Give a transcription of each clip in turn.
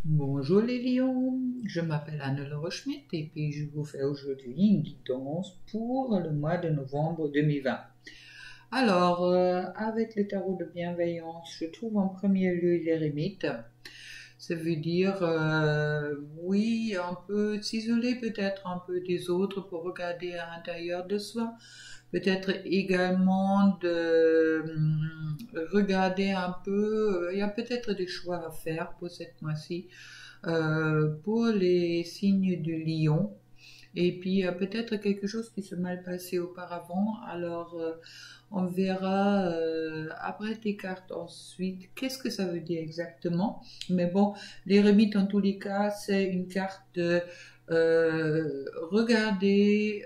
Bonjour les lions, je m'appelle Anne-Laure Schmitt et puis je vous fais aujourd'hui une guidance pour le mois de novembre 2020. Alors, avec le tarot de bienveillance, je trouve en premier lieu l'éremite. Ça veut dire, oui, un peu s'isoler peut-être un peu des autres pour regarder à l'intérieur de soi. Peut-être également de regarder un peu, il y a peut-être des choix à faire pour cette mois-ci, pour les signes du lion. Et puis, il y a peut-être quelque chose qui s'est mal passé auparavant. Alors, on verra après tes cartes ensuite qu'est-ce que ça veut dire exactement. Mais bon, l'éremite en tous les cas, c'est une carte de regarder,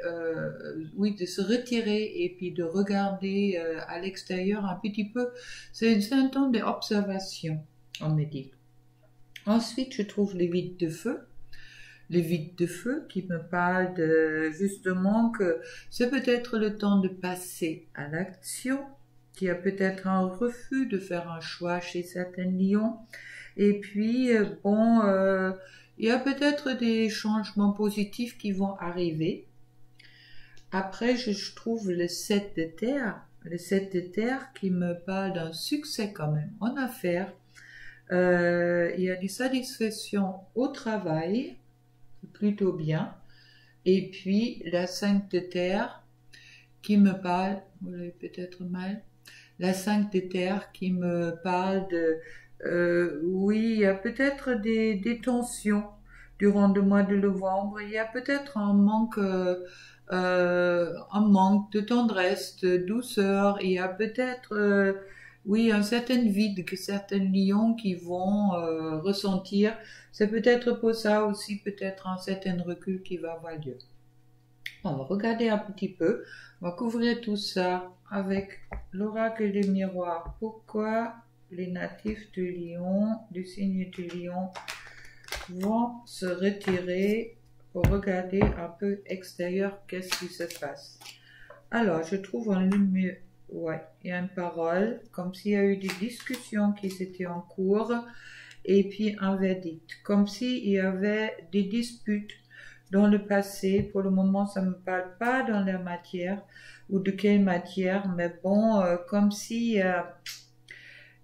oui, de se retirer et puis de regarder à l'extérieur un petit peu. C'est un temps d'observation, on me dit. Ensuite, je trouve les vides de feu. Les vides de feu qui me parlent de, justement, que c'est peut-être le temps de passer à l'action, qu'il y a peut-être un refus de faire un choix chez certains lions. Et puis, bon, il y a peut-être des changements positifs qui vont arriver. Après, je trouve le 7 de terre. Le 7 de terre qui me parle d'un succès quand même en affaires. Il y a des satisfactions au travail, plutôt bien. Et puis la 5 de terre qui me parle, vous l'avez peut-être mal, la 5 de terre qui me parle de, oui, il y a peut-être des tensions durant le mois de novembre, il y a peut-être un manque de tendresse, de douceur, il y a peut-être, oui, un certain vide que certains lions qui vont ressentir. C'est peut-être pour ça aussi, peut-être un certain recul qui va avoir lieu. On va regarder un petit peu, on va couvrir tout ça avec l'oracle des miroirs. Pourquoi les natifs du lion, du signe du lion, vont se retirer pour regarder un peu extérieur qu'est-ce qui se passe. Alors, je trouve un lumière, ouais, il y a une parole, comme s'il y a eu des discussions qui étaient en cours, et puis un verdict, comme s'il y avait des disputes dans le passé. Pour le moment, ça ne me parle pas dans la matière, ou de quelle matière, mais bon, comme si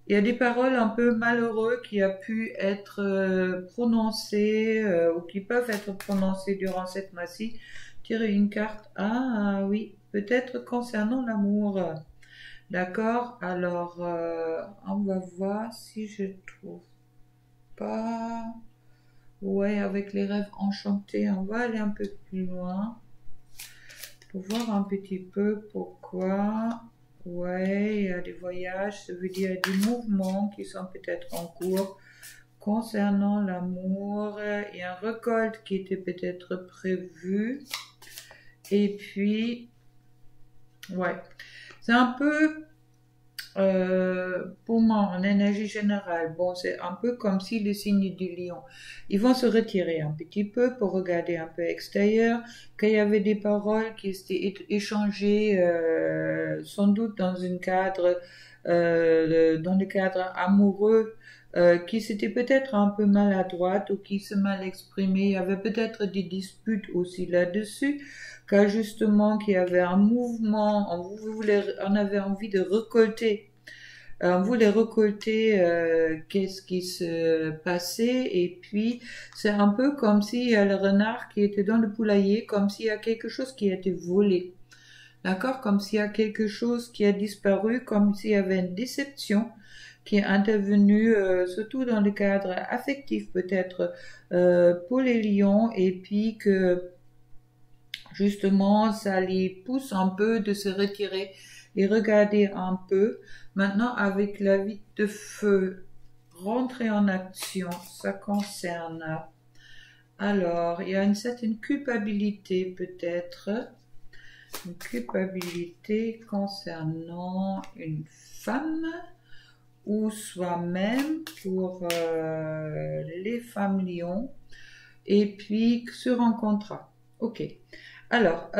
il y a des paroles un peu malheureuses qui a pu être prononcées ou qui peuvent être prononcées durant cette mois-ci. Tirer une carte. Ah oui, peut-être concernant l'amour. D'accord. Alors, on va voir si je trouve pas. Ouais, avec les rêves enchantés, on va aller un peu plus loin pour voir un petit peu pourquoi. Ouais, il y a des voyages, ça veut dire des mouvements qui sont peut-être en cours concernant l'amour. Il y a un récolte qui était peut-être prévu. Et puis, ouais, c'est un peu, pour moi, en énergie générale, bon, c'est un peu comme si les signes du lion, ils vont se retirer un petit peu pour regarder un peu extérieur, qu'il y avait des paroles qui étaient échangées, sans doute dans un cadre, dans le cadre amoureux, qui s'étaient peut-être un peu maladroites ou qui se mal exprimées. Il y avait peut-être des disputes aussi là-dessus, car justement qu'il y avait un mouvement, on avait envie de récolter. On voulait récolter qu'est-ce qui se passait, et puis c'est un peu comme s'il y a le renard qui était dans le poulailler, comme s'il y a quelque chose qui a été volé. D'accord? Comme s'il y a quelque chose qui a disparu, comme s'il y avait une déception qui est intervenue, surtout dans le cadre affectif peut-être, pour les lions, et puis que justement ça les pousse un peu de se retirer et regarder un peu. Maintenant, avec la vie de feu, rentrer en action, ça concerne. Alors, il y a une certaine culpabilité peut-être, une culpabilité concernant une femme ou soi-même pour les femmes lions, et puis sur un contrat. Ok. Alors,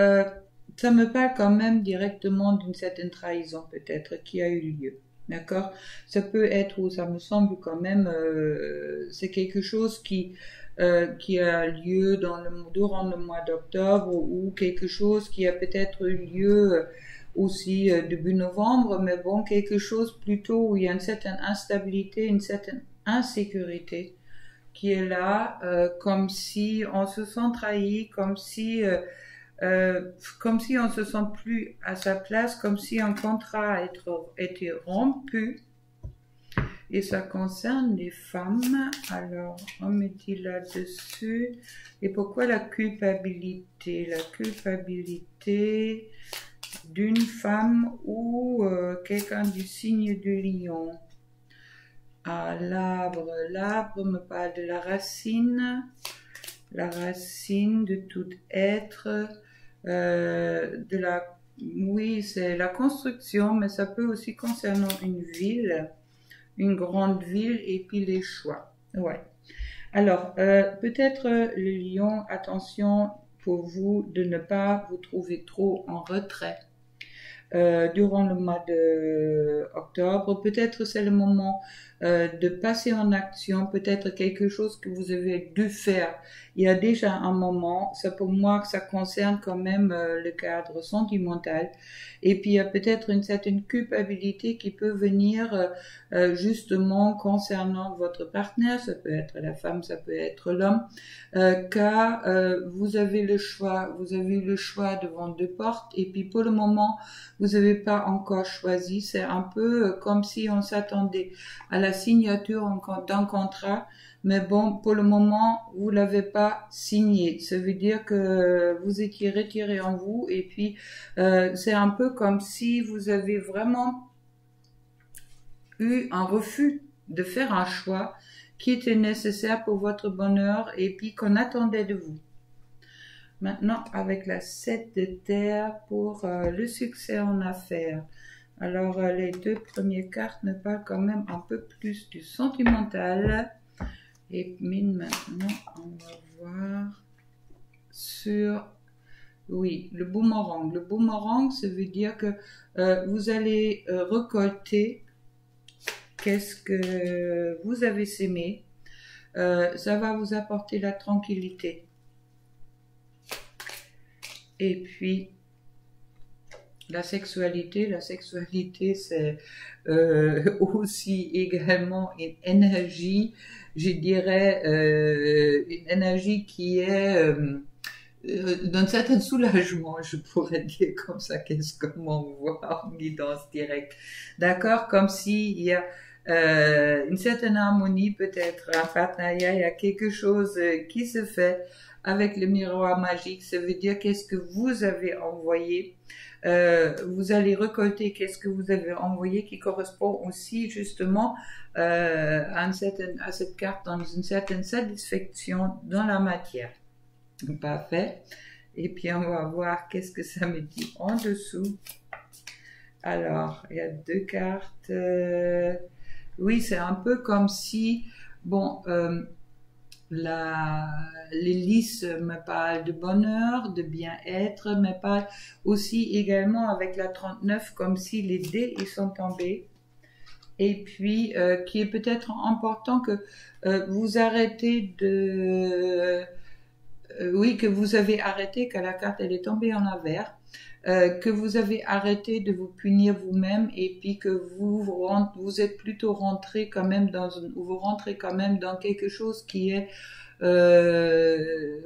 ça me parle quand même directement d'une certaine trahison peut-être qui a eu lieu. D'accord? Ça peut être, ou ça me semble quand même, c'est quelque chose qui a lieu durant le mois d'octobre ou quelque chose qui a peut-être eu lieu aussi début novembre, mais bon, quelque chose plutôt où il y a une certaine instabilité, une certaine insécurité qui est là, comme si on se sent trahi, comme si on se sent plus à sa place, comme si un contrat a été rompu. Et ça concerne les femmes. Alors, on me dit là-dessus. Et pourquoi la culpabilité? La culpabilité d'une femme ou quelqu'un du signe du lion. Ah, l'arbre me parle de la racine de tout être, oui, c'est la construction, mais ça peut aussi concerner une grande ville et puis les choix. Ouais. Alors, peut-être le lion, attention pour vous de ne pas vous trouver trop en retrait. Durant le mois d'octobre. Peut-être c'est le moment de passer en action, peut-être quelque chose que vous avez dû faire il y a déjà un moment. C'est pour moi que ça concerne quand même le cadre sentimental. Et puis il y a peut-être une certaine culpabilité qui peut venir justement concernant votre partenaire, ça peut être la femme, ça peut être l'homme, car vous avez le choix, vous avez eu le choix devant deux portes, et puis pour le moment, vous n'avez pas encore choisi. C'est un peu comme si on s'attendait à la signature d'un contrat, mais bon, pour le moment, vous l'avez pas signé. Ça veut dire que vous étiez retiré en vous, et puis c'est un peu comme si vous avez vraiment eu un refus de faire un choix qui était nécessaire pour votre bonheur et puis qu'on attendait de vous. Maintenant, avec la 7 de terre pour le succès en affaires. Alors, les deux premières cartes me parlent quand même un peu plus du sentimental. Et maintenant, on va voir sur... Oui, le boomerang. Le boomerang, ça veut dire que vous allez récolter qu'est-ce que vous avez sémé. Ça va vous apporter la tranquillité. Et puis, la sexualité c'est aussi également une énergie, je dirais, une énergie qui est d'un certain soulagement, je pourrais dire comme ça, qu'est-ce que m'on voit en guidance directe. D'accord? Comme s'il y a une certaine harmonie, peut-être un partenariat, il y a quelque chose qui se fait avec le miroir magique. Ça veut dire qu'est-ce que vous avez envoyé. Vous allez récolter qu'est-ce que vous avez envoyé qui correspond aussi justement à cette carte dans une certaine satisfaction dans la matière. Parfait. Et puis on va voir qu'est-ce que ça me dit en dessous. Alors, il y a deux cartes. Oui, c'est un peu comme si, bon, l'hélice me parle de bonheur, de bien-être, me parle aussi également avec la 39 comme si les dés ils sont tombés. Et puis, qui est peut-être important que vous arrêtez de... oui, que vous avez arrêté, que la carte elle est tombée en envers, que vous avez arrêté de vous punir vous-même et puis que vous êtes plutôt rentré quand même vous rentrez quand même dans quelque chose qui est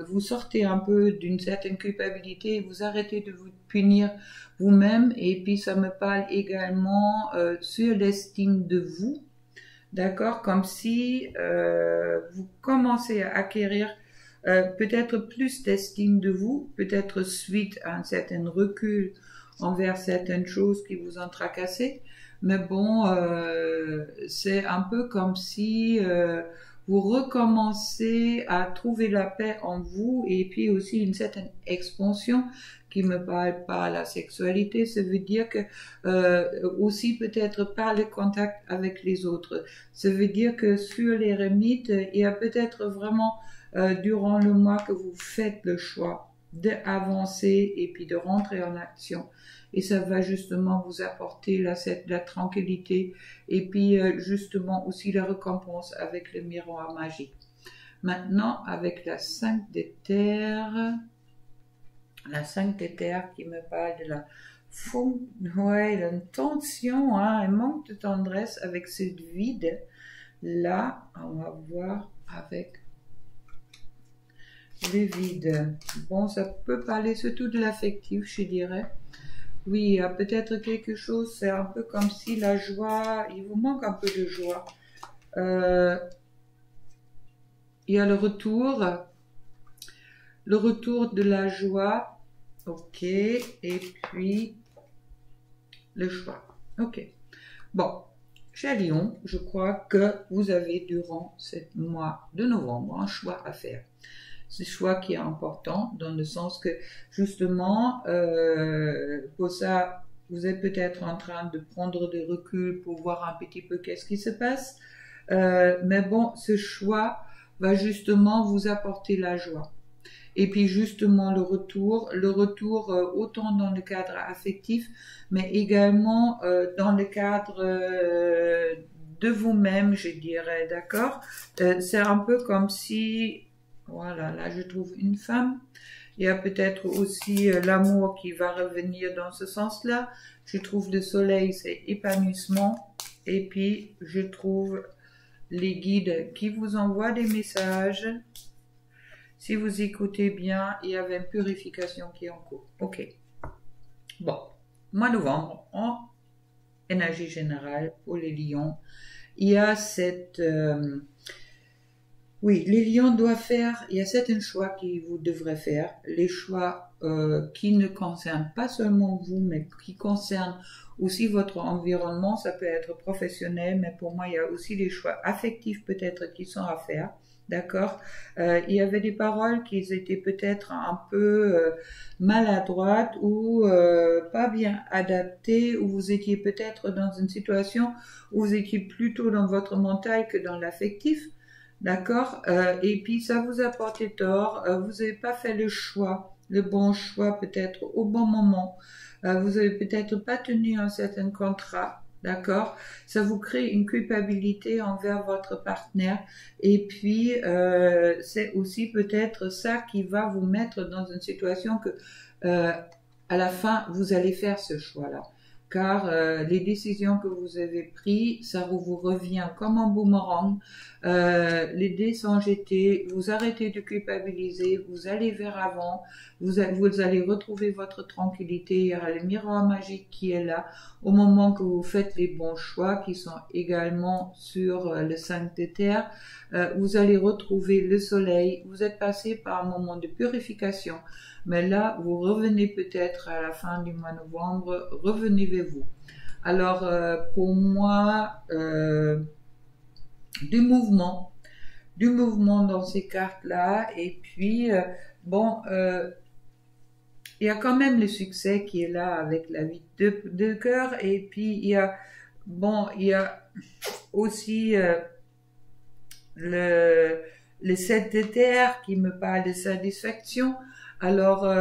vous sortez un peu d'une certaine culpabilité et vous arrêtez de vous punir vous-même. Et puis ça me parle également sur l'estime de vous, d'accord, comme si vous commencez à acquérir peut-être plus d'estime de vous, peut-être suite à un certain recul envers certaines choses qui vous ont tracassé. Mais bon, c'est un peu comme si vous recommencez à trouver la paix en vous et puis aussi une certaine expansion qui me parle pas la sexualité. Ça veut dire que aussi peut-être par le contact avec les autres. Ça veut dire que sur l'éremite, il y a peut-être vraiment durant le mois que vous faites le choix d'avancer et puis de rentrer en action. Et ça va justement vous apporter la tranquillité et puis justement aussi la récompense avec le miroir magique. Maintenant, avec la 5 des terres, qui me parle de la ouais, il a une tension, hein, un manque de tendresse avec ce vide. Là, on va voir avec le vide. Bon, ça peut parler surtout de l'affectif, je dirais. Oui, il y a peut-être quelque chose, c'est un peu comme si la joie, il vous manque un peu de joie. Il y a le retour de la joie, ok, et puis le choix, ok. Bon, chez Lion, je crois que vous avez durant ce mois de novembre un choix à faire. Ce choix qui est important dans le sens que justement, pour ça, vous êtes peut-être en train de prendre des reculs pour voir un petit peu qu'est-ce qui se passe. Mais bon, ce choix va justement vous apporter la joie. Et puis justement le retour autant dans le cadre affectif, mais également dans le cadre de vous-même, je dirais, d'accord? C'est un peu comme si, voilà, là je trouve une femme. Il y a peut-être aussi l'amour qui va revenir dans ce sens-là. Je trouve le soleil, c'est épanouissement. Et puis je trouve les guides qui vous envoient des messages. Si vous écoutez bien, il y avait une purification qui est en cours. Ok. Bon, mois de novembre, en énergie générale pour les lions, il y a cette... oui, les lions doivent faire, il y a certains choix que vous devrez faire. Les choix qui ne concernent pas seulement vous, mais qui concernent aussi votre environnement. Ça peut être professionnel, mais pour moi, il y a aussi des choix affectifs peut-être qui sont à faire. D'accord. Il y avait des paroles qui étaient peut-être un peu maladroites ou pas bien adaptées, ou vous étiez peut-être dans une situation où vous étiez plutôt dans votre mental que dans l'affectif. D'accord. Et puis ça vous a porté tort. Vous n'avez pas fait le bon choix peut-être au bon moment. Vous avez peut-être pas tenu un certain contrat. D'accord, ça vous crée une culpabilité envers votre partenaire et puis c'est aussi peut-être ça qui va vous mettre dans une situation que à la fin vous allez faire ce choix-là, car les décisions que vous avez prises, ça vous revient comme un boomerang. Les dés sont jetés, vous arrêtez de culpabiliser, vous allez vers avant, vous allez retrouver votre tranquillité. Il y aura le miroir magique qui est là au moment que vous faites les bons choix qui sont également sur le 5 de terre. Vous allez retrouver le soleil. Vous êtes passé par un moment de purification, mais là vous revenez peut-être à la fin du mois de novembre, revenez vers vous. Alors pour moi, du mouvement dans ces cartes-là, et puis bon, il y a quand même le succès qui est là avec la 8 de cœur, et puis il y a aussi le 7 de terre qui me parle de satisfaction. Alors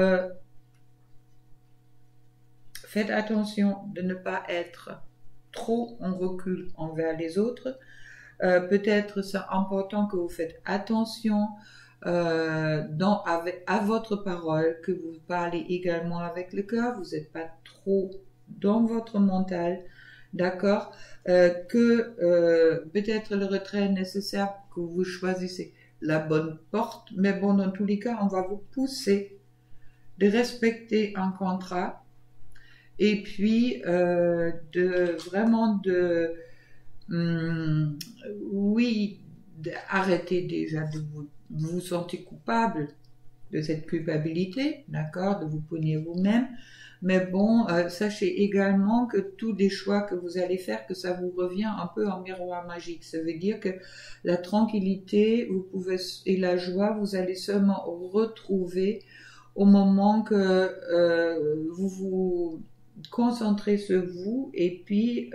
faites attention de ne pas être trop en recul envers les autres. Peut-être c'est important que vous faites attention à votre parole, que vous parlez également avec le cœur, vous n'êtes pas trop dans votre mental, d'accord, que peut-être le retrait est nécessaire, que vous choisissez la bonne porte, mais bon, dans tous les cas, on va vous pousser de respecter un contrat et puis oui, arrêtez déjà de vous sentir coupable de cette culpabilité, d'accord, de vous punir vous-même. Mais bon, sachez également que tous les choix que vous allez faire, que ça vous revient un peu en miroir magique. Ça veut dire que la tranquillité, et la joie, vous allez seulement retrouver au moment que vous vous concentrez sur vous, et puis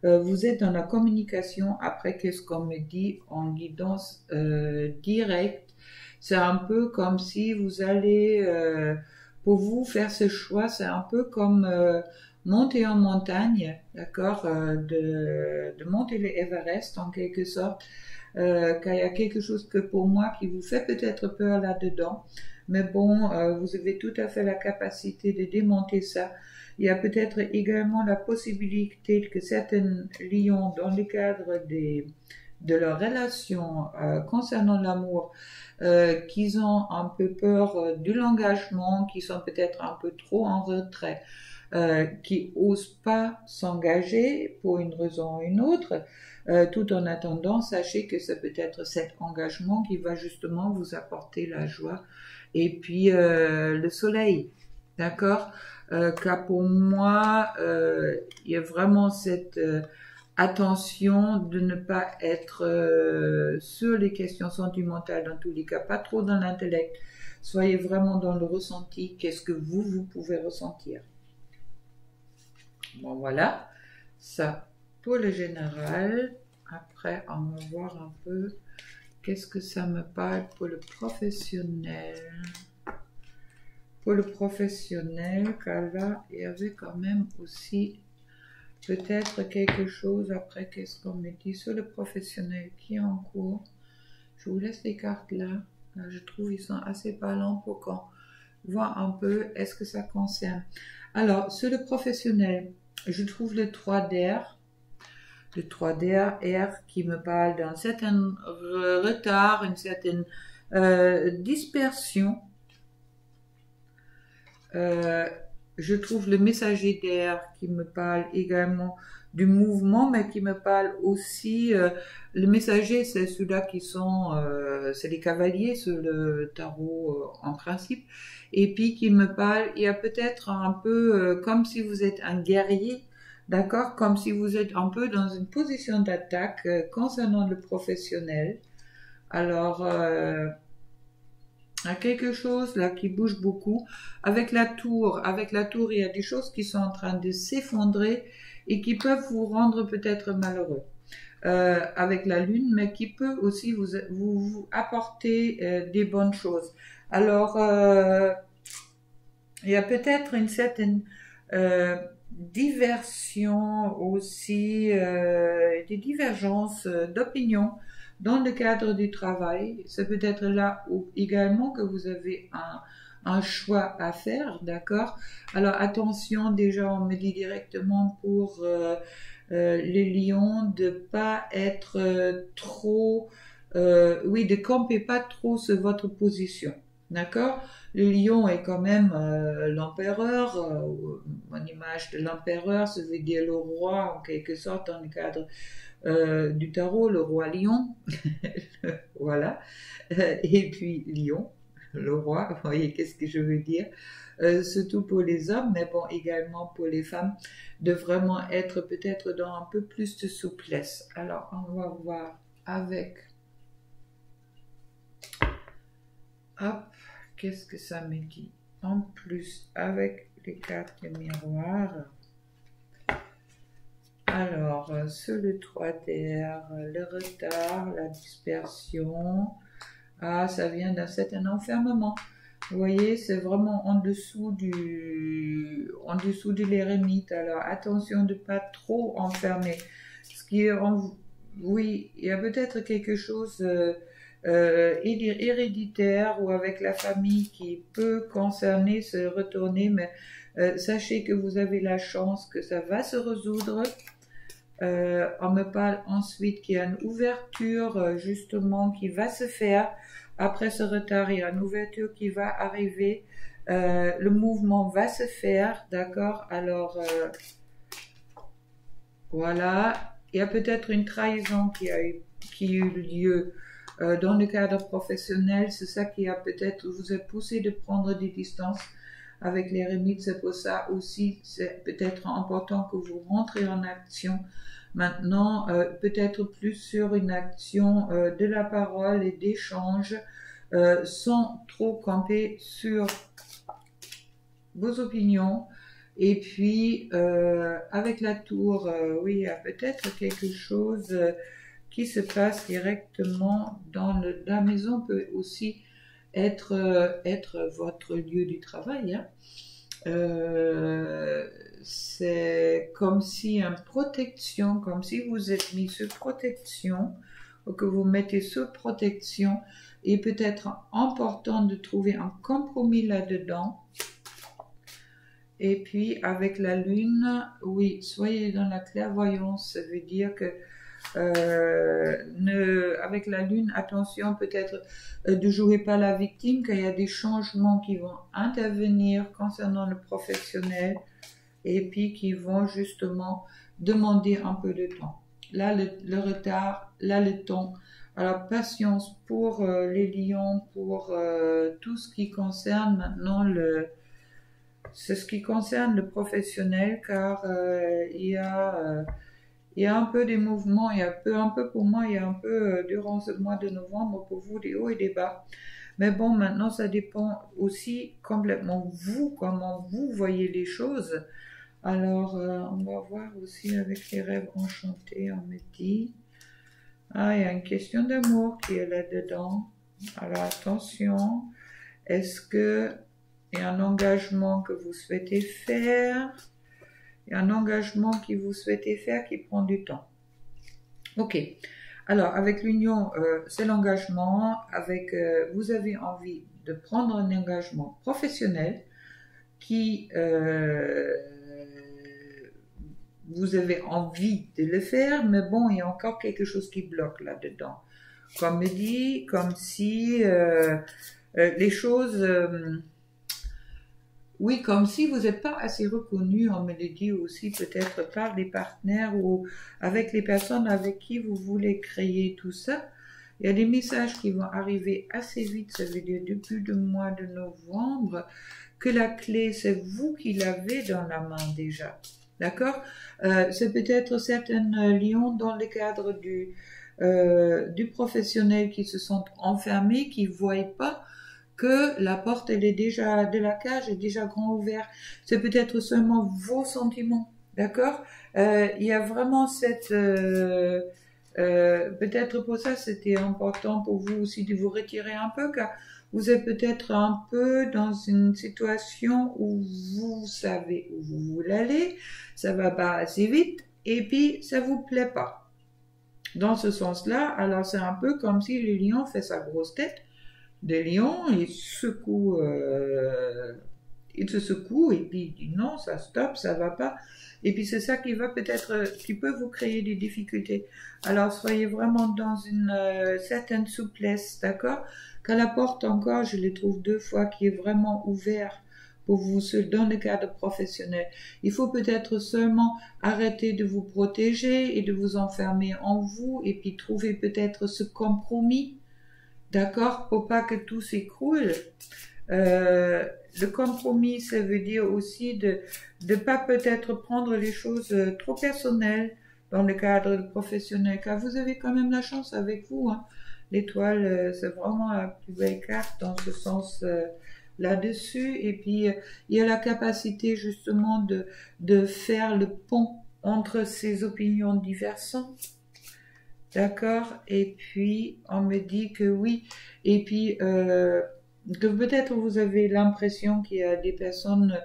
vous êtes dans la communication après qu'est-ce qu'on me dit en guidance directe. c'est un peu comme si vous allez, pour vous faire ce choix, c'est un peu comme monter en montagne, d'accord, de monter l'Everest en quelque sorte, qu'il y a quelque chose que pour moi qui vous fait peut-être peur là-dedans, mais bon, vous avez tout à fait la capacité de démonter ça. Il y a peut-être également la possibilité que certains lions, dans le cadre de leur relation concernant l'amour, qu'ils ont un peu peur de l'engagement, qui sont peut-être un peu trop en retrait, qui osent pas s'engager pour une raison ou une autre, tout en attendant, sachez que c'est peut-être cet engagement qui va justement vous apporter la joie et puis le soleil, d'accord, car pour moi, il y a vraiment cette attention de ne pas être sur les questions sentimentales dans tous les cas, pas trop dans l'intellect. Soyez vraiment dans le ressenti, qu'est-ce que vous pouvez ressentir. Bon, voilà, ça pour le général. Après, on va voir un peu qu'est-ce que ça me parle pour le professionnel. Pour le professionnel, car là, il y avait quand même aussi peut-être quelque chose. Après, qu'est-ce qu'on me dit sur le professionnel qui est en cours? Je vous laisse les cartes là. Là, je trouve qu'ils sont assez parlants pour qu'on voit un peu est-ce que ça concerne. Alors, sur le professionnel, je trouve le 3 d'air. Le 3 d'air qui me parle d'un certain retard, une certaine dispersion. Je trouve le messager d'air qui me parle également du mouvement, mais qui me parle aussi, le messager, c'est ceux-là qui sont, c'est les cavaliers sur le tarot en principe, et puis qui me parle, il y a peut-être un peu comme si vous êtes un guerrier, d'accord, comme si vous êtes un peu dans une position d'attaque concernant le professionnel. Alors, il y a quelque chose là qui bouge beaucoup. Avec la tour, il y a des choses qui sont en train de s'effondrer et qui peuvent vous rendre peut-être malheureux. Avec la lune, mais qui peut aussi vous apporter des bonnes choses. Alors, il y a peut-être une certaine diversion aussi, des divergences d'opinion dans le cadre du travail. C'est peut-être là où également que vous avez un choix à faire, d'accord? Alors attention, déjà on me dit directement pour les lions de pas être trop, oui, de camper pas trop sur votre position, d'accord? Le lion est quand même l'empereur, une image de l'empereur, ça veut dire le roi en quelque sorte dans le cadre du tarot, le roi lion, voilà, et puis lion, le roi, vous voyez qu'est-ce que je veux dire, surtout pour les hommes, mais bon, également pour les femmes, de vraiment être peut-être dans un peu plus de souplesse. Alors, on va voir avec, hop, qu'est-ce que ça me dit? En plus, avec les cartes miroirs. Alors, sur le 3 d'air, le retard, la dispersion, ah, ça vient d'un certain enfermement. Vous voyez, c'est vraiment en dessous de l'érémite. Alors, attention de ne pas trop enfermer. Ce qui est oui, il y a peut-être quelque chose héréditaire ou avec la famille qui peut concerner, se retourner, mais sachez que vous avez la chance que ça va se résoudre. On me parle ensuite qu'il y a une ouverture justement qui va se faire. Après ce retard, il y a une ouverture qui va arriver. Le mouvement va se faire, d'accord? Alors, voilà. Il y a peut-être une trahison qui a eu lieu dans le cadre professionnel. C'est ça qui a peut-être vous a poussé de prendre des distances avec l'hérémite. C'est pour ça aussi, c'est peut-être important que vous rentrez en action. Maintenant, peut-être plus sur une action de la parole et d'échange, sans trop camper sur vos opinions. Et puis, avec la tour, oui, il y a peut-être quelque chose qui se passe directement dans la maison, peut aussi être votre lieu du travail. Hein. C'est comme si une protection, comme si vous êtes mis sous protection, ou que vous mettez sous protection, et peut-être important de trouver un compromis là-dedans. Et puis avec la lune, oui, soyez dans la clairvoyance, ça veut dire que avec la lune, attention peut-être de jouer pas la victime, qu'il y a des changements qui vont intervenir concernant le professionnel et puis qui vont justement demander un peu de temps. Là, le retard, là, le temps. Alors, patience pour les lions, pour tout ce qui concerne maintenant c'est ce qui concerne le professionnel, car il y a un peu des mouvements, il y a un peu pour moi, il y a un peu durant ce mois de novembre pour vous des hauts et des bas. Mais bon, maintenant ça dépend aussi complètement vous, comment vous voyez les choses. Alors, on va voir aussi avec les rêves enchantés, on me dit. Ah, il y a une question d'amour qui est là-dedans. Alors, attention. Est-ce que il y a un engagement que vous souhaitez faire? Il y a un engagement que vous souhaitez faire qui prend du temps. Ok. Alors, avec l'union, c'est l'engagement. Avec, vous avez envie de prendre un engagement professionnel qui vous avez envie de le faire, mais bon, il y a encore quelque chose qui bloque là-dedans. Comme me dit, comme si les choses, oui, comme si vous n'êtes pas assez reconnu, on me le dit aussi peut-être par les partenaires ou avec les personnes avec qui vous voulez créer tout ça. Il y a des messages qui vont arriver assez vite, ça veut dire depuis le mois de novembre, que la clé, c'est vous qui l'avez dans la main déjà. D'accord? C'est peut-être certains lions dans le cadre du professionnel qui se sentent enfermés, qui ne voient pas que la porte elle est déjà de la cage est déjà grand ouvert. C'est peut-être seulement vos sentiments. D'accord? Il y a vraiment cette... peut-être pour ça, c'était important pour vous aussi de vous retirer un peu, car vous êtes peut-être un peu dans une situation où vous savez où vous voulez aller, ça va pas assez vite, et puis ça vous plaît pas. Dans ce sens-là, alors c'est un peu comme si le lion fait sa grosse tête de lion, il se secoue, et puis il dit non, ça stoppe, ça va pas. Et puis c'est ça qui va peut-être, qui peut vous créer des difficultés. Alors soyez vraiment dans une certaine souplesse, d'accord? Qu'à la porte encore, je les trouve 2 fois, qui est vraiment ouvert pour vous dans le cadre professionnel. Il faut peut-être seulement arrêter de vous protéger et de vous enfermer en vous, et puis trouver peut-être ce compromis, d'accord, pour pas que tout s'écroule. Le compromis, ça veut dire aussi de pas peut-être prendre les choses trop personnelles dans le cadre professionnel, car vous avez quand même la chance avec vous. Hein. L'étoile, c'est vraiment la plus belle carte dans ce sens là-dessus. Et puis, il y a la capacité justement de faire le pont entre ces opinions diverses. D'accord? Et puis, on me dit que oui. Et puis, que peut-être vous avez l'impression qu'il y a des personnes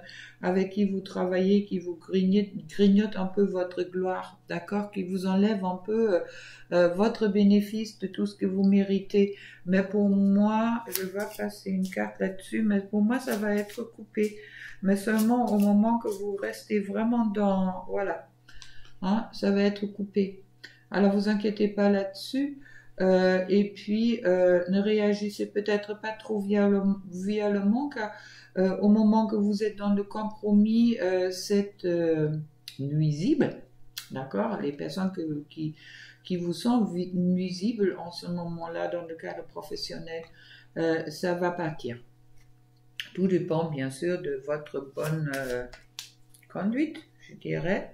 avec qui vous travaillez qui vous grignotent un peu votre gloire, d'accord? Qui vous enlèvent un peu votre bénéfice de tout ce que vous méritez. Mais pour moi, je vais passer une carte là-dessus, mais pour moi, ça va être coupé. Mais seulement au moment que vous restez vraiment dans... Voilà. Hein, ça va être coupé. Alors, vous inquiétez pas là-dessus. Et puis, ne réagissez peut-être pas trop violemment, car au moment que vous êtes dans le compromis, c'est nuisible. D'accord? Les personnes qui vous sont nuisibles en ce moment-là dans le cadre professionnel, ça va partir. Tout dépend bien sûr de votre bonne conduite, je dirais.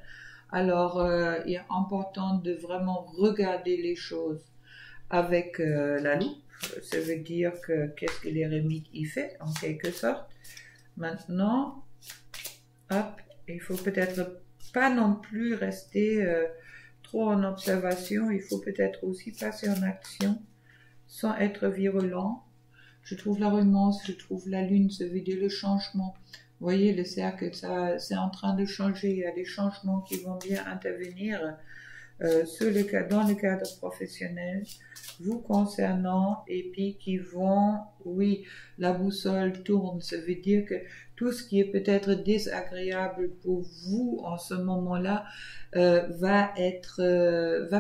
Alors, il est important de vraiment regarder les choses avec la loupe. Ça veut dire que qu'est-ce que l'ermite y fait, en quelque sorte. Maintenant, hop, il faut peut-être pas non plus rester trop en observation. Il faut peut-être aussi passer en action sans être virulent. Je trouve la romance, je trouve la lune, ça veut dire le changement. Vous voyez, le cercle, ça, c'est en train de changer. Il y a des changements qui vont bien intervenir dans le cadre professionnel, vous concernant, et puis qui vont, oui, la boussole tourne. Ça veut dire que tout ce qui est peut-être désagréable pour vous en ce moment-là va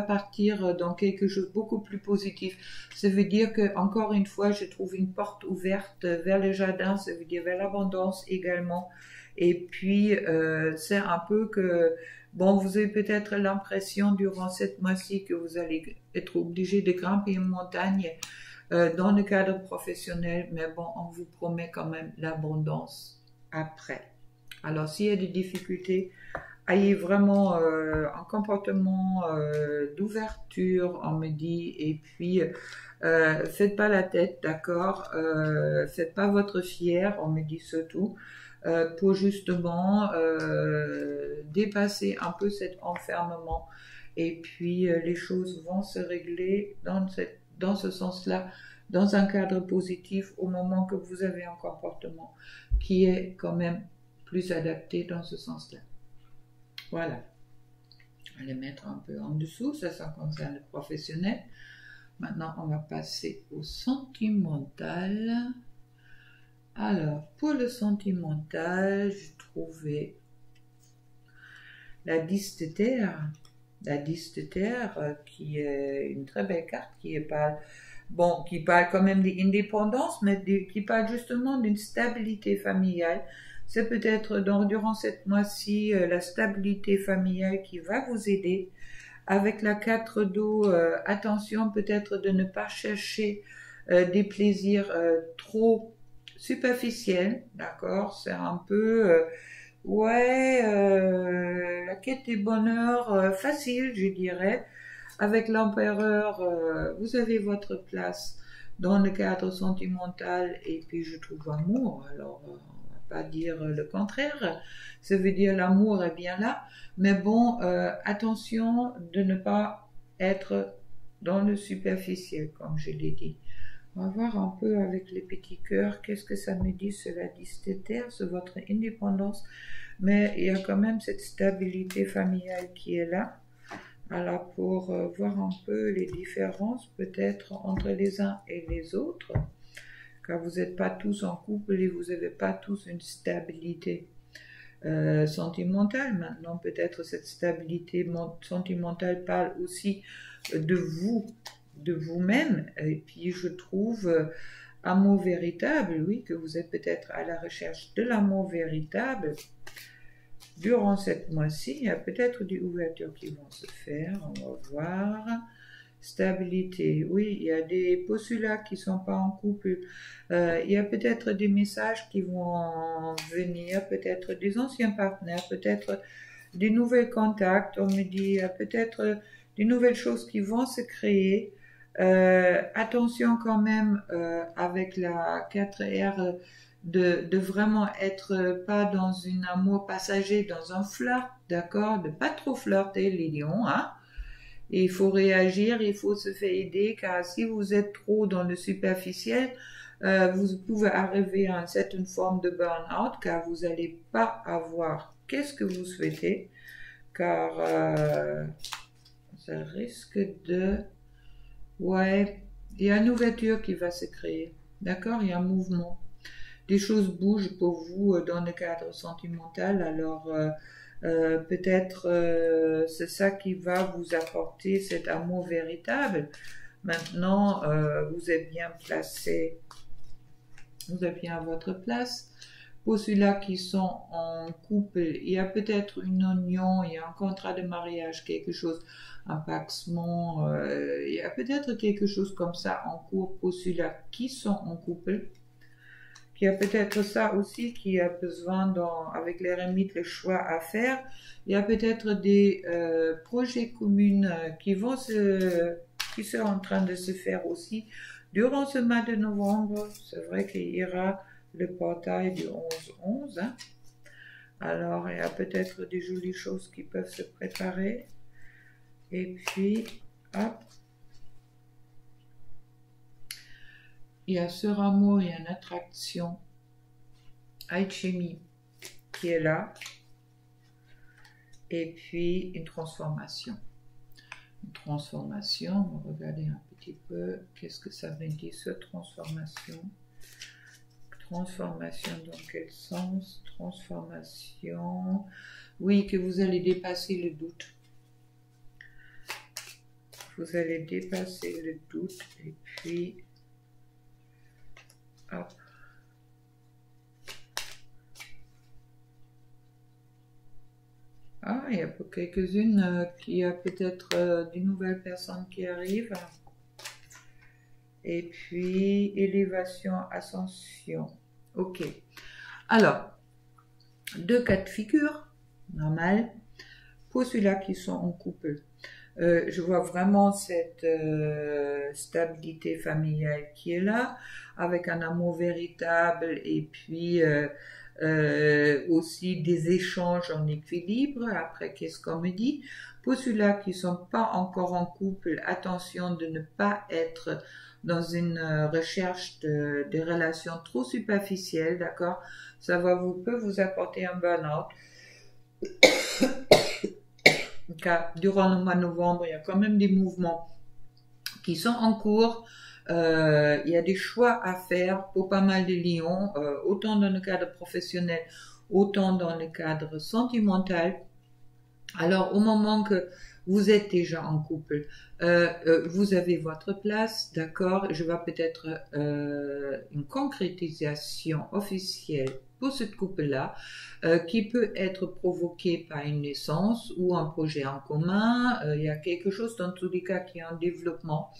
partir dans quelque chose de beaucoup plus positif. Ça veut dire que, encore une fois, je trouve une porte ouverte vers le jardin, ça veut dire vers l'abondance également. Et puis, c'est un peu que, bon, vous avez peut-être l'impression durant cette mois-ci que vous allez être obligé de grimper une montagne dans le cadre professionnel, mais bon, on vous promet quand même l'abondance après. Alors, s'il y a des difficultés, ayez vraiment un comportement d'ouverture, on me dit, et puis faites pas la tête, d'accord, faites pas votre fier, on me dit surtout, pour justement dépasser un peu cet enfermement, et puis les choses vont se régler dans ce sens-là, dans un cadre positif, au moment que vous avez un comportement qui est quand même plus adapté dans ce sens-là. Voilà, on va les mettre un peu en dessous, ça concerne le professionnel. Maintenant, on va passer au sentimental. Alors, pour le sentimental, j'ai trouvé la 10 de terre. La 10 de terre, qui est une très belle carte, qui parle quand même d'indépendance, mais qui parle justement d'une stabilité familiale. C'est peut-être durant cette mois-ci la stabilité familiale qui va vous aider. Avec la 4 d'eau, attention peut-être de ne pas chercher des plaisirs trop superficiels, d'accord? C'est un peu, la quête du bonheur facile, je dirais. Avec l'empereur, vous avez votre place dans le cadre sentimental, et puis je trouve amour, alors pas dire le contraire, ça veut dire l'amour est bien là, mais bon, attention de ne pas être dans le superficiel, comme je l'ai dit. On va voir un peu avec les petits cœurs, qu'est-ce que ça me dit sur la 10 de terre, sur votre indépendance, mais il y a quand même cette stabilité familiale qui est là. Alors pour voir un peu les différences peut-être entre les uns et les autres, car vous n'êtes pas tous en couple et vous n'avez pas tous une stabilité sentimentale. Maintenant, peut-être cette stabilité sentimentale parle aussi de vous, de vous-même. Et puis, je trouve amour véritable, oui, que vous êtes peut-être à la recherche de l'amour véritable. Durant cette mois-ci, il y a peut-être des ouvertures qui vont se faire, on va voir. Stabilité, oui, il y a des postulats qui ne sont pas en couple, il y a peut-être des messages qui vont venir, peut-être des anciens partenaires, peut-être des nouveaux contacts, on me dit, il y a peut-être des nouvelles choses qui vont se créer. Attention quand même avec la 4R de vraiment être pas dans un amour passager, dans un flirt, d'accord, de pas trop flirter les lions, hein. Et il faut réagir, il faut se faire aider, car si vous êtes trop dans le superficiel, vous pouvez arriver à une certaine forme de burn-out, car vous n'allez pas avoir qu'est-ce que vous souhaitez, car ça risque de... Ouais, il y a une ouverture qui va se créer, d'accord, il y a un mouvement. Des choses bougent pour vous dans le cadre sentimental, alors... peut-être c'est ça qui va vous apporter cet amour véritable. Maintenant, vous êtes bien placé, vous êtes bien à votre place. Pour ceux-là qui sont en couple, il y a peut-être une union, il y a un contrat de mariage, quelque chose, un paxement, il y a peut-être quelque chose comme ça en cours pour ceux-là qui sont en couple. Il y a peut-être ça aussi qui a besoin, avec l'ermite, le choix à faire. Il y a peut-être des projets communs qui sont en train de se faire aussi durant ce mois de novembre. C'est vrai qu'il y aura le portail du 11-11. Hein. Alors, il y a peut-être des jolies choses qui peuvent se préparer. Et puis, hop. il y a sur amour, il y a une attraction, alchimie qui est là, et puis une transformation. Une transformation, on va regarder un petit peu, qu'est-ce que ça veut dire, cette transformation. Transformation dans quel sens? Transformation, oui, que vous allez dépasser le doute. Vous allez dépasser le doute, et puis, hop. Ah, il y a quelques-unes qui y a peut-être des nouvelles personnes qui arrivent. Et puis, élévation, ascension. Ok. Alors, 2 cas de figure, normal. Pour ceux-là qui sont en couple, je vois vraiment cette stabilité familiale qui est là, avec un amour véritable et puis aussi des échanges en équilibre. Après, qu'est-ce qu'on me dit? Pour ceux-là qui ne sont pas encore en couple, attention de ne pas être dans une recherche de relations trop superficielles, d'accord? Ça peut vous apporter un burn-out. Car durant le mois de novembre, il y a quand même des mouvements qui sont en cours. Il y a des choix à faire pour pas mal de lions, autant dans le cadre professionnel, autant dans le cadre sentimental. Alors, au moment que vous êtes déjà en couple, vous avez votre place, d'accord? Je vois peut-être une concrétisation officielle pour ce couple-là, qui peut être provoquée par une naissance ou un projet en commun. Il y a quelque chose dans tous les cas qui est en développement.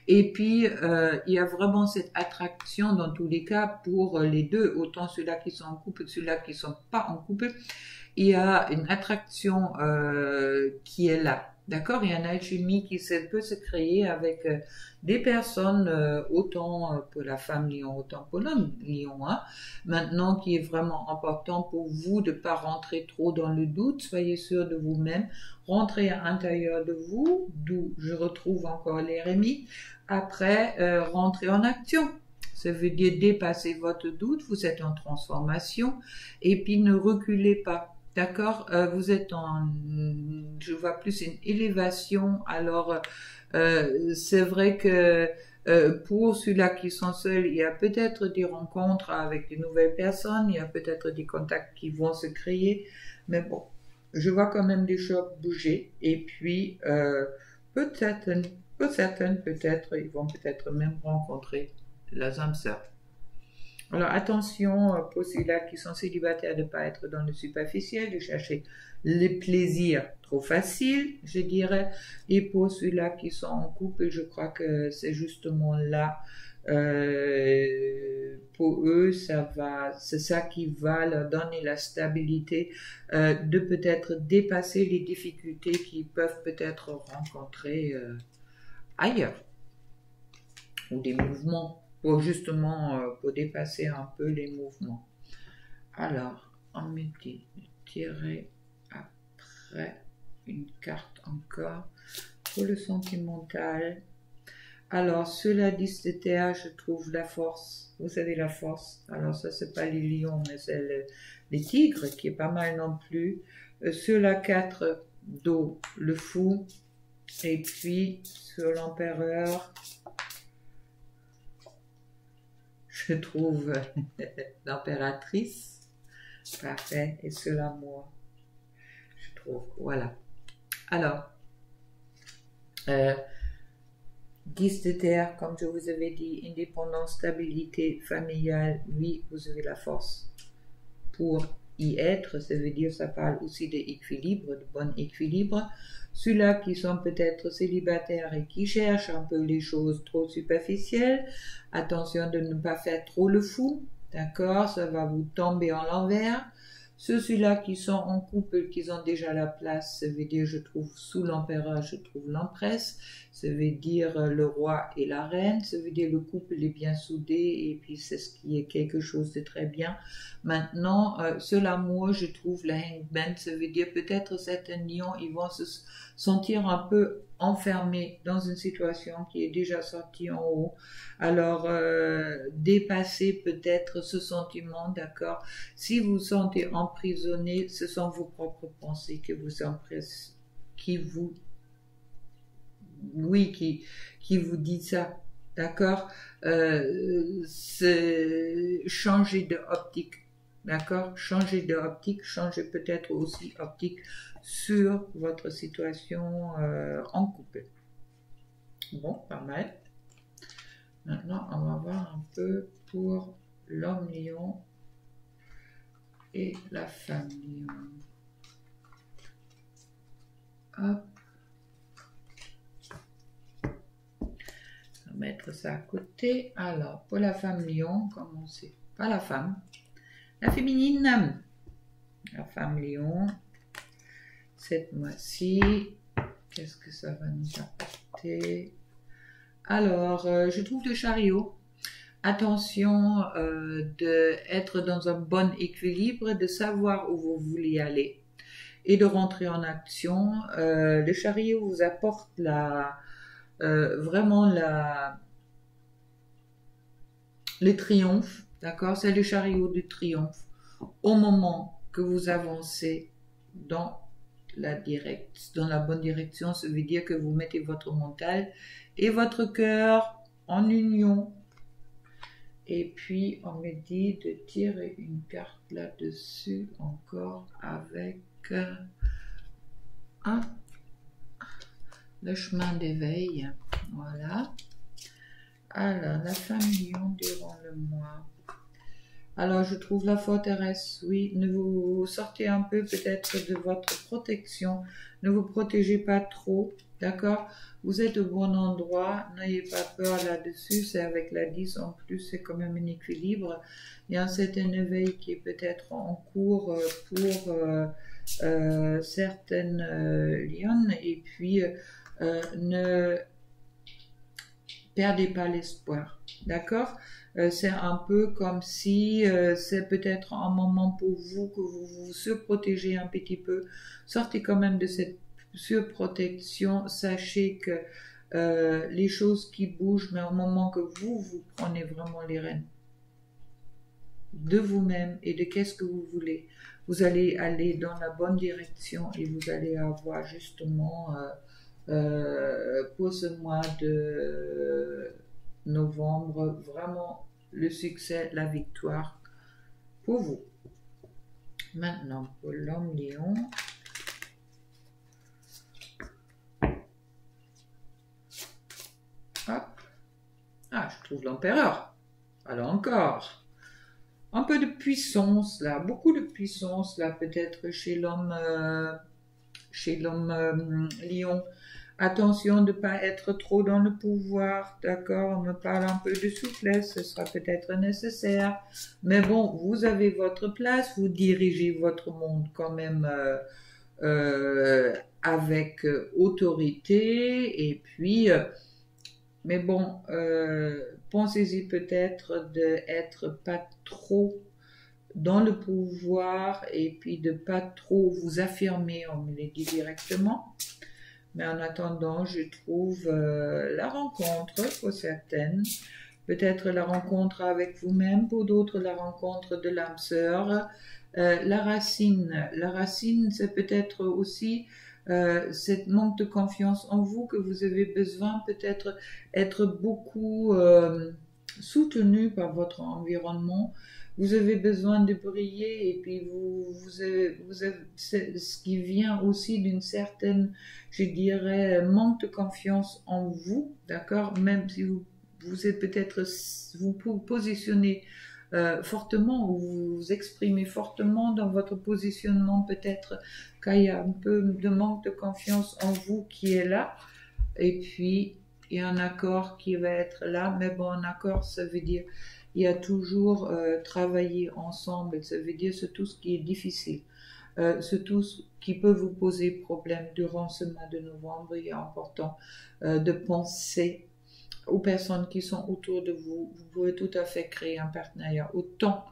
Et puis, il y a vraiment cette attraction dans tous les cas pour les deux, autant ceux-là qui sont en couple que ceux-là qui ne sont pas en couple. Il y a une attraction qui est là. D'accord? Il y a une alchimie qui peut se créer avec des personnes, autant pour la femme lion, autant pour l'homme lion. Hein. Maintenant, qui est vraiment important pour vous de ne pas rentrer trop dans le doute, soyez sûr de vous-même, rentrez à l'intérieur de vous, d'où je retrouve encore l'ermite. Après, rentrez en action. Ça veut dire dépasser votre doute, vous êtes en transformation, et puis ne reculez pas. D'accord, vous êtes je vois plus une élévation. Alors, c'est vrai que pour ceux-là qui sont seuls, il y a peut-être des rencontres avec de nouvelles personnes, il y a peut-être des contacts qui vont se créer, mais bon, je vois quand même des choses bouger. Et puis, peut-être, ils vont peut-être même rencontrer la âme sœur. Alors attention pour ceux-là qui sont célibataires de ne pas être dans le superficiel, de chercher les plaisirs trop faciles, je dirais. Et pour ceux-là qui sont en couple, je crois que c'est justement là, pour eux, c'est ça qui va leur donner la stabilité de peut-être dépasser les difficultés qu'ils peuvent peut-être rencontrer ailleurs, ou des mouvements. Pour justement, pour dépasser un peu les mouvements. Alors, on me dit de tirer après une carte encore pour le sentimental. Alors, cela dit, de terre, je trouve la force. Vous savez, la force. Alors, ça, c'est pas les lions, mais c'est les tigres, qui est pas mal non plus. Ceux-là, 4 d'eau, le fou. Et puis, sur l'empereur, je trouve l'impératrice, parfait, et sur l'amour, je trouve, voilà. Alors, 10 de terre, comme je vous avais dit, indépendance, stabilité familiale, oui, vous avez la force pour y être, ça veut dire, ça parle aussi d'équilibre, de bon équilibre. Ceux-là qui sont peut-être célibataires et qui cherchent un peu les choses trop superficielles, attention de ne pas faire trop le fou, d'accord, ça va vous tomber en l'envers. Ceux-là qui sont en couple, qui ont déjà la place, ça veut dire, je trouve, sous l'empereur, je trouve l'empresse, ça veut dire le roi et la reine, ça veut dire le couple est bien soudé, et puis c'est ce qui est quelque chose de très bien. Maintenant, sur l'amour, je trouve la hangman, ça veut dire peut-être certains lions, ils vont se sentir un peu enfermé dans une situation qui est déjà sortie en haut. Alors, dépassez peut-être ce sentiment, d'accord? Si vous vous sentez emprisonné, ce sont vos propres pensées qui vous, oui, qui vous dit ça, d'accord? Changer de optique, d'accord? Changer de optique, changer peut-être aussi optique sur votre situation en couple. Bon, pas mal. Maintenant, on va voir un peu pour l'homme lion et la femme lion. Hop. On va mettre ça à côté. Alors, pour la femme lion, commencez par la femme. La féminine. La femme lion. Cette mois-ci, qu'est-ce que ça va nous apporter? Alors, je trouve le chariot. Attention d'être dans un bon équilibre, de savoir où vous voulez aller et de rentrer en action. Le chariot vous apporte vraiment le triomphe, d'accord? C'est le chariot du triomphe. Au moment que vous avancez dans la bonne direction, ça veut dire que vous mettez votre mental et votre cœur en union. Et puis, on me dit de tirer une carte là-dessus encore avec le chemin d'éveil. Voilà. Alors, la femme lion durant le mois. Alors, je trouve la forteresse, oui. Ne vous sortez un peu peut-être de votre protection. Ne vous protégez pas trop, d'accord? Vous êtes au bon endroit. N'ayez pas peur là-dessus. C'est avec la 10 en plus, c'est quand même un équilibre. Il y a un certain éveil qui est peut-être en cours pour certaines lionnes. Et puis, ne perdez pas l'espoir, d'accord? C'est un peu comme si c'est peut-être un moment pour vous que vous vous surprotégez un petit peu. Sortez quand même de cette surprotection. Sachez que les choses qui bougent, mais au moment que vous prenez vraiment les rênes de vous-même et de qu'est-ce que vous voulez, vous allez aller dans la bonne direction et vous allez avoir justement pour ce mois de novembre, vraiment le succès, la victoire pour vous. Maintenant, pour l'homme lion. Hop. Ah, je trouve l'empereur. Alors encore. Un peu de puissance là, beaucoup de puissance là, peut-être chez l'homme lion. Attention de ne pas être trop dans le pouvoir, d'accord? On me parle un peu de souplesse, ce sera peut-être nécessaire. Mais bon, vous avez votre place, vous dirigez votre monde quand même avec autorité. Et puis, mais bon, pensez-y peut-être d'être pas trop dans le pouvoir et puis de pas trop vous affirmer, on me l'a dit directement. Mais en attendant, je trouve la rencontre pour certaines, peut-être la rencontre avec vous-même, pour d'autres la rencontre de l'âme sœur. La racine, c'est peut-être aussi cette manque de confiance en vous que vous avez besoin, peut-être être beaucoup soutenu par votre environnement. Vous avez besoin de briller et puis c'est ce qui vient aussi d'une certaine, je dirais, manque de confiance en vous, d'accord? Même si vous êtes peut-être, vous positionnez fortement ou vous vous exprimez fortement dans votre positionnement, peut-être qu'il y a un peu de manque de confiance en vous qui est là. Et puis, il y a un accord qui va être là, mais bon, un accord, ça veut dire il y a toujours travailler ensemble, ça veut dire c'est tout ce qui est difficile, c'est tout ce qui peut vous poser problème durant ce mois de novembre. Il est important de penser aux personnes qui sont autour de vous. Vous pouvez tout à fait créer un partenariat, autant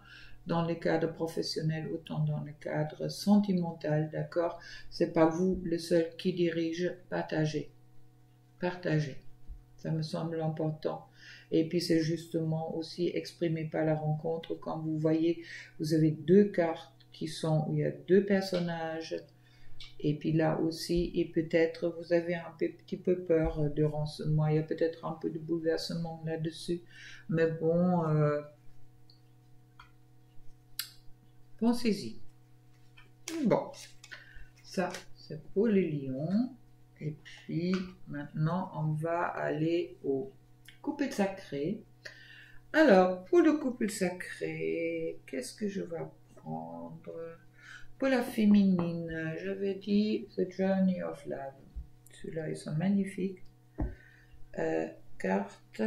dans le cadre professionnel, autant dans le cadre sentimental, d'accord? C'est pas vous le seul qui dirige, partagez. Partagez. Ça me semble important. Et puis c'est justement aussi exprimé par la rencontre. Quand vous voyez, vous avez deux cartes qui sont, où il y a deux personnages. Et puis là aussi, et peut-être vous avez un petit peu peur durant ce mois. Il y a peut-être un peu de bouleversement là-dessus. Mais bon, pensez-y. Bon, ça c'est pour les lions. Et puis maintenant, on va aller au couple sacré. Alors, pour le couple sacré, qu'est-ce que je vais prendre? Pour la féminine, j'avais dit The Journey of Love. Celui-là, ils sont magnifiques. Carte.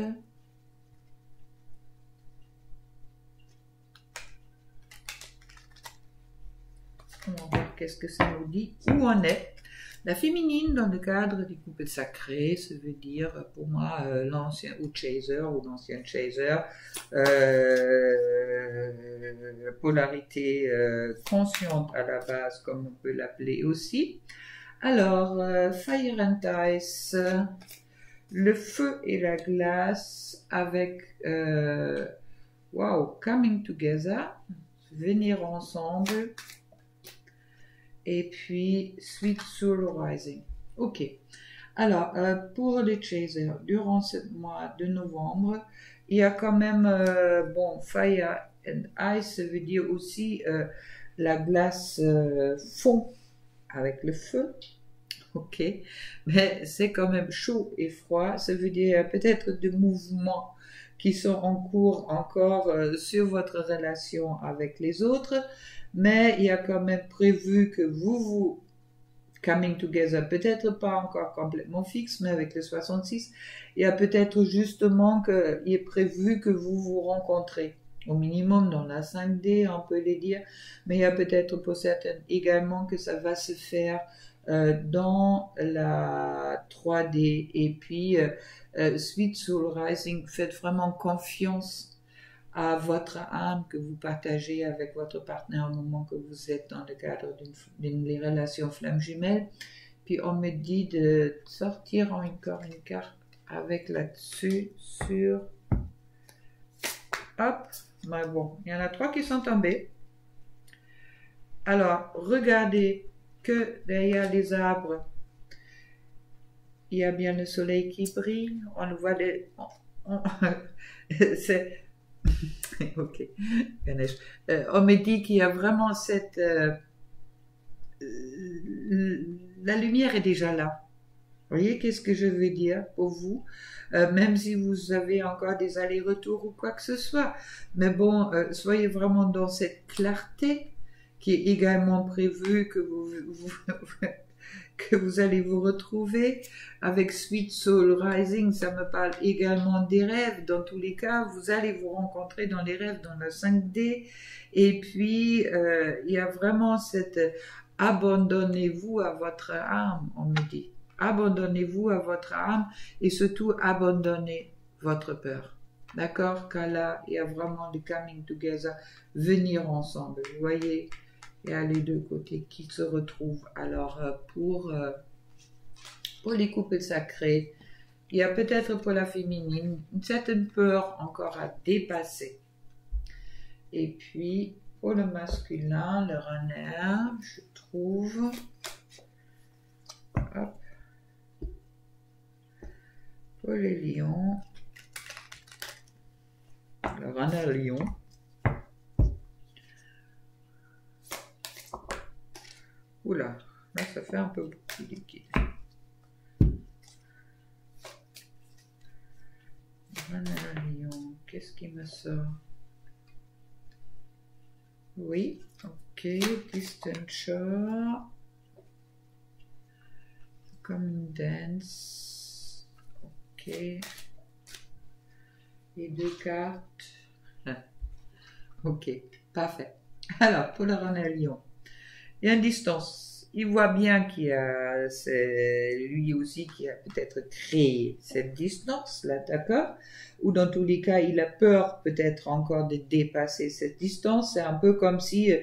On va voir qu'est-ce que ça nous dit. Où on est? La féminine dans le cadre du couple sacré, ça veut dire pour moi l'ancien ou chaser ou l'ancien chaser, polarité consciente à la base comme on peut l'appeler aussi. Alors, Fire and Ice, le feu et la glace avec wow, coming together, venir ensemble. Et puis Sweet Soul Rising. Ok. Alors, pour les chasers, durant ce mois de novembre, il y a quand même, bon, Fire and Ice, ça veut dire aussi la glace fond avec le feu. Ok. Mais c'est quand même chaud et froid. Ça veut dire peut-être des mouvements qui sont en cours encore sur votre relation avec les autres. Mais il y a quand même prévu que vous coming together, peut-être pas encore complètement fixe, mais avec le 66, il y a peut-être justement qu'il est prévu que vous vous rencontrez, au minimum dans la 5D, on peut les dire, mais il y a peut-être pour certaines également que ça va se faire dans la 3D. Et puis, Sweet Soul Rising, faites vraiment confiance à votre âme que vous partagez avec votre partenaire au moment que vous êtes dans le cadre d'une relation flamme jumelle. Puis on me dit de sortir encore une carte avec là-dessus sur... Hop, mais bon, il y en a 3 qui sont tombés. Alors, regardez que derrière les arbres, il y a bien le soleil qui brille. On le voit, c'est... Ok. On me dit qu'il y a vraiment cette... la lumière est déjà là. Vous voyez qu'est-ce que je veux dire pour vous? Même si vous avez encore des allers-retours ou quoi que ce soit. Mais bon, soyez vraiment dans cette clarté qui est également prévue que que vous allez vous retrouver avec Sweet Soul Rising. Ça me parle également des rêves. Dans tous les cas, vous allez vous rencontrer dans les rêves, dans la 5D. Et puis, il y a vraiment cette abandonnez-vous à votre âme, on me dit. Abandonnez-vous à votre âme et surtout abandonnez votre peur. D'accord? Car là, il y a vraiment le coming together, venir ensemble. Vous voyez? Il y a les deux côtés qui se retrouvent. Alors, pour les couples sacrés, il y a peut-être pour la féminine une certaine peur encore à dépasser. Et puis, pour le masculin, le runner, je trouve... Hop. Pour les lions, le runner lion. Oula, là ça fait un peu beaucoup liquide. Lion, qu'est-ce qui me sort? Oui, ok, distant shore. Comme une dance. Ok. Et 2 cartes. Ok, parfait. Alors, pour le runner lion. Il y a une distance il voit bien c'est lui aussi qui a peut-être créé cette distance-là, d'accord? Ou dans tous les cas, il a peur peut-être encore de dépasser cette distance. C'est un peu comme si,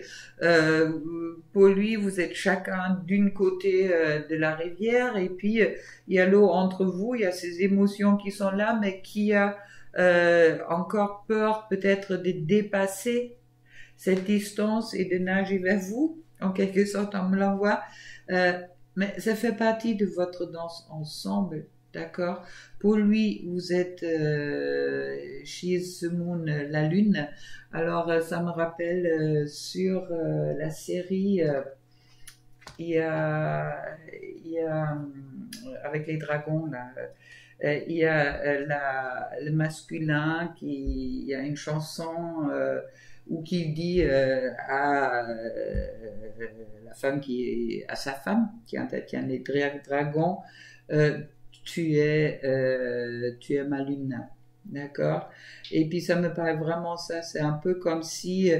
pour lui, vous êtes chacun d'une côté de la rivière et puis il y a l'eau entre vous, il y a ces émotions qui sont là, mais qui a encore peur peut-être de dépasser cette distance et de nager vers vous. En quelque sorte, on me l'envoie. Mais ça fait partie de votre danse ensemble, d'accord? Pour lui, vous êtes chez the Moon, la lune. Alors, ça me rappelle sur la série, il y a avec les dragons, là, il y a le masculin il y a une chanson où qui dit à la femme à sa femme qui entretient les dragons, tu es ma lune, d'accord? Et puis ça me paraît vraiment ça, c'est un peu comme si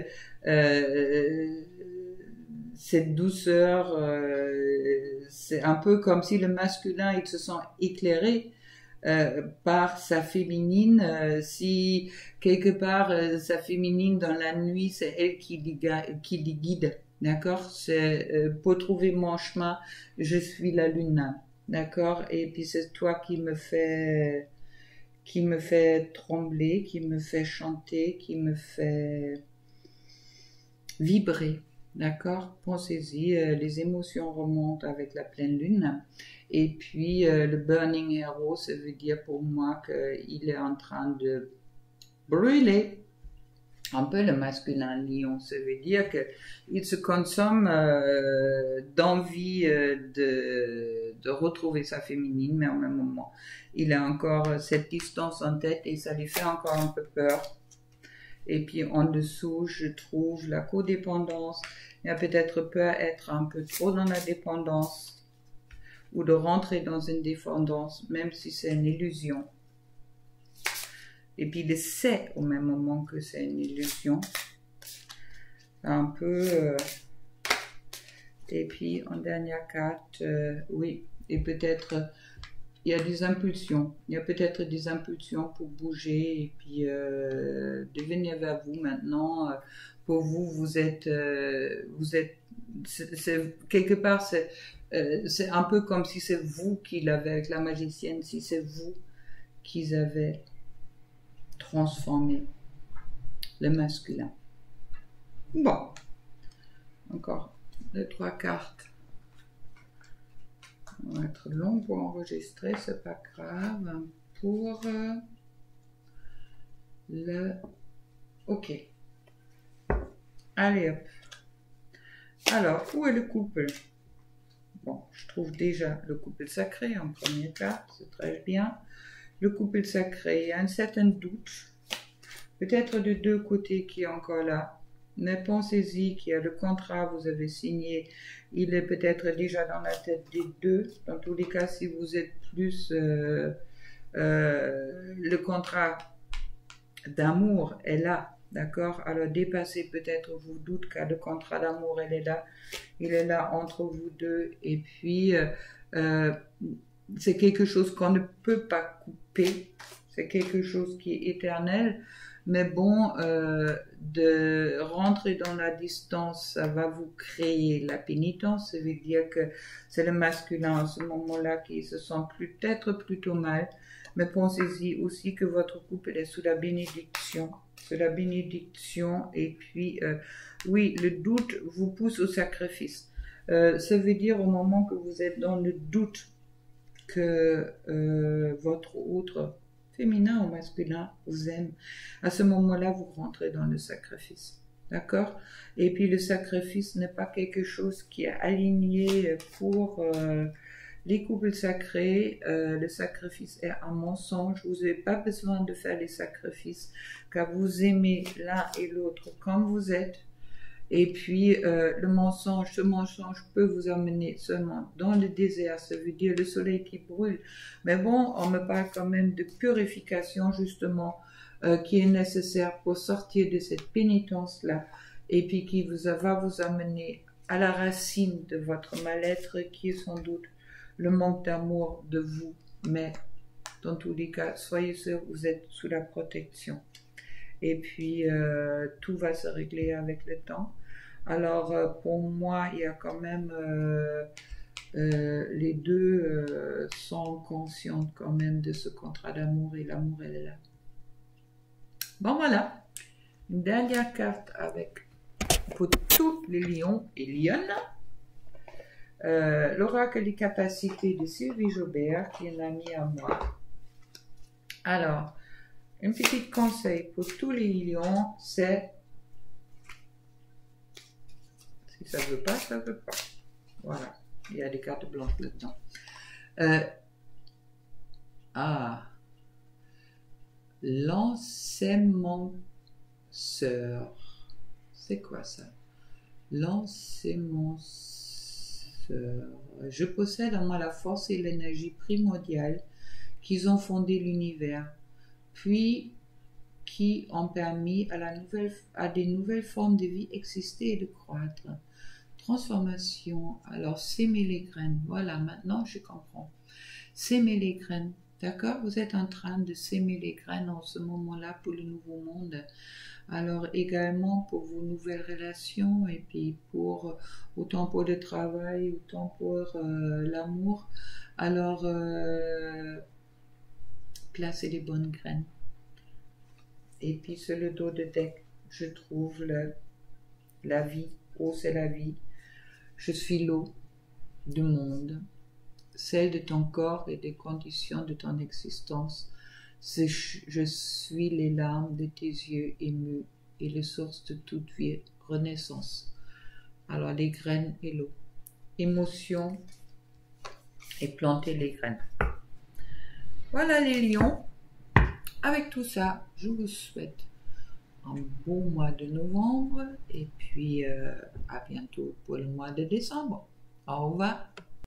cette douceur, c'est un peu comme si le masculin il se sent éclairé par sa féminine, si quelque part sa féminine dans la nuit c'est elle qui les guide, d'accord? C'est pour trouver mon chemin, je suis la lune, d'accord? Et puis c'est toi qui me fait trembler, qui me fait chanter, qui me fait vibrer, d'accord? Pensez-y, les émotions remontent avec la pleine lune. Et puis, le Burning Hero, ça veut dire pour moi qu'il est en train de brûler un peu le masculin lion. Ça veut dire qu'il se consomme d'envie de retrouver sa féminine, mais en même moment, il a encore cette distance en tête et ça lui fait encore un peu peur. Et puis, en dessous, je trouve la codépendance. Il a peut-être peur d'être un peu trop dans la dépendance ou de rentrer dans une dépendance, même si c'est une illusion. Et puis il sait au même moment que c'est une illusion. Un peu... Et puis en dernière carte, oui, et peut-être il y a des impulsions. Il y a peut-être des impulsions pour bouger et puis de venir vers vous maintenant. Pour vous, vous êtes quelque part, c'est un peu comme si c'est vous qui l'avez avec la magicienne, si c'est vous qui avez transformé le masculin. Bon, encore 2-3 cartes. On va être long pour enregistrer, c'est pas grave. Pour le... Ok. Allez hop. Alors, où est le couple? Bon, je trouve déjà le couple sacré en première carte, c'est très bien. Le couple sacré, il y a un certain doute, peut-être de deux côtés qui est encore là. Mais pensez-y qu'il y a le contrat, vous avez signé, il est peut-être déjà dans la tête des deux. Dans tous les cas, si vous êtes plus le contrat d'amour est là, d'accord? Alors dépassez peut-être vos doutes car le contrat d'amour il est là entre vous deux et puis c'est quelque chose qu'on ne peut pas couper, c'est quelque chose qui est éternel. Mais bon, de rentrer dans la distance, ça va vous créer la pénitence. Ça veut dire que c'est le masculin à ce moment-là qui se sent peut-être plutôt mal. Mais pensez-y aussi que votre couple est sous la bénédiction. C'est la bénédiction. Et puis, oui, le doute vous pousse au sacrifice. Ça veut dire au moment que vous êtes dans le doute que votre autre féminin ou masculin vous aime, à ce moment-là, vous rentrez dans le sacrifice. D'accord? Et puis le sacrifice n'est pas quelque chose qui est aligné pour les couples sacrés. Le sacrifice est un mensonge. Vous n'avez pas besoin de faire les sacrifices car vous aimez l'un et l'autre comme vous êtes. Et puis, ce mensonge peut vous amener seulement dans le désert, ça veut dire le soleil qui brûle. Mais bon, on me parle quand même de purification, justement, qui est nécessaire pour sortir de cette pénitence-là, et puis qui va vous amener à la racine de votre mal-être qui est sans doute le manque d'amour de vous. Mais dans tous les cas, soyez sûr, vous êtes sous la protection. Et puis, tout va se régler avec le temps. Alors, pour moi, il y a quand même... les deux sont conscientes quand même de ce contrat d'amour et l'amour, elle est là. Bon, voilà. Une dernière carte avec pour tous les lions et lionnes. L'oracle des capacités de Sylvie Jobert, qui est une amie à moi. Alors, un petit conseil pour tous les lions, c'est si ça veut pas, ça veut pas. Voilà, il y a des cartes blanches là-dedans. L'ensemenceur. C'est quoi ça? L'ensemenceur. Je possède en moi la force et l'énergie primordiale qui ont fondé l'univers, puis qui ont permis à des nouvelles formes de vie exister et de croître. Transformation, alors s'aimer les graines, voilà, maintenant je comprends. S'aimer les graines, d'accord? Vous êtes en train de s'aimer les graines en ce moment-là pour le nouveau monde. Alors également pour vos nouvelles relations et puis pour autant pour le travail, autant pour l'amour. Alors placez les bonnes graines. Et puis sur le dos de deck, je trouve la vie. Oh, c'est la vie. Je suis l'eau du monde, celle de ton corps et des conditions de ton existence. Je suis les larmes de tes yeux émus et les sources de toute vie, renaissance. Alors les graines et l'eau. Émotion et planter les graines. Voilà les lions. Avec tout ça, je vous souhaite un beau mois de novembre et puis à bientôt pour le mois de décembre. Au revoir.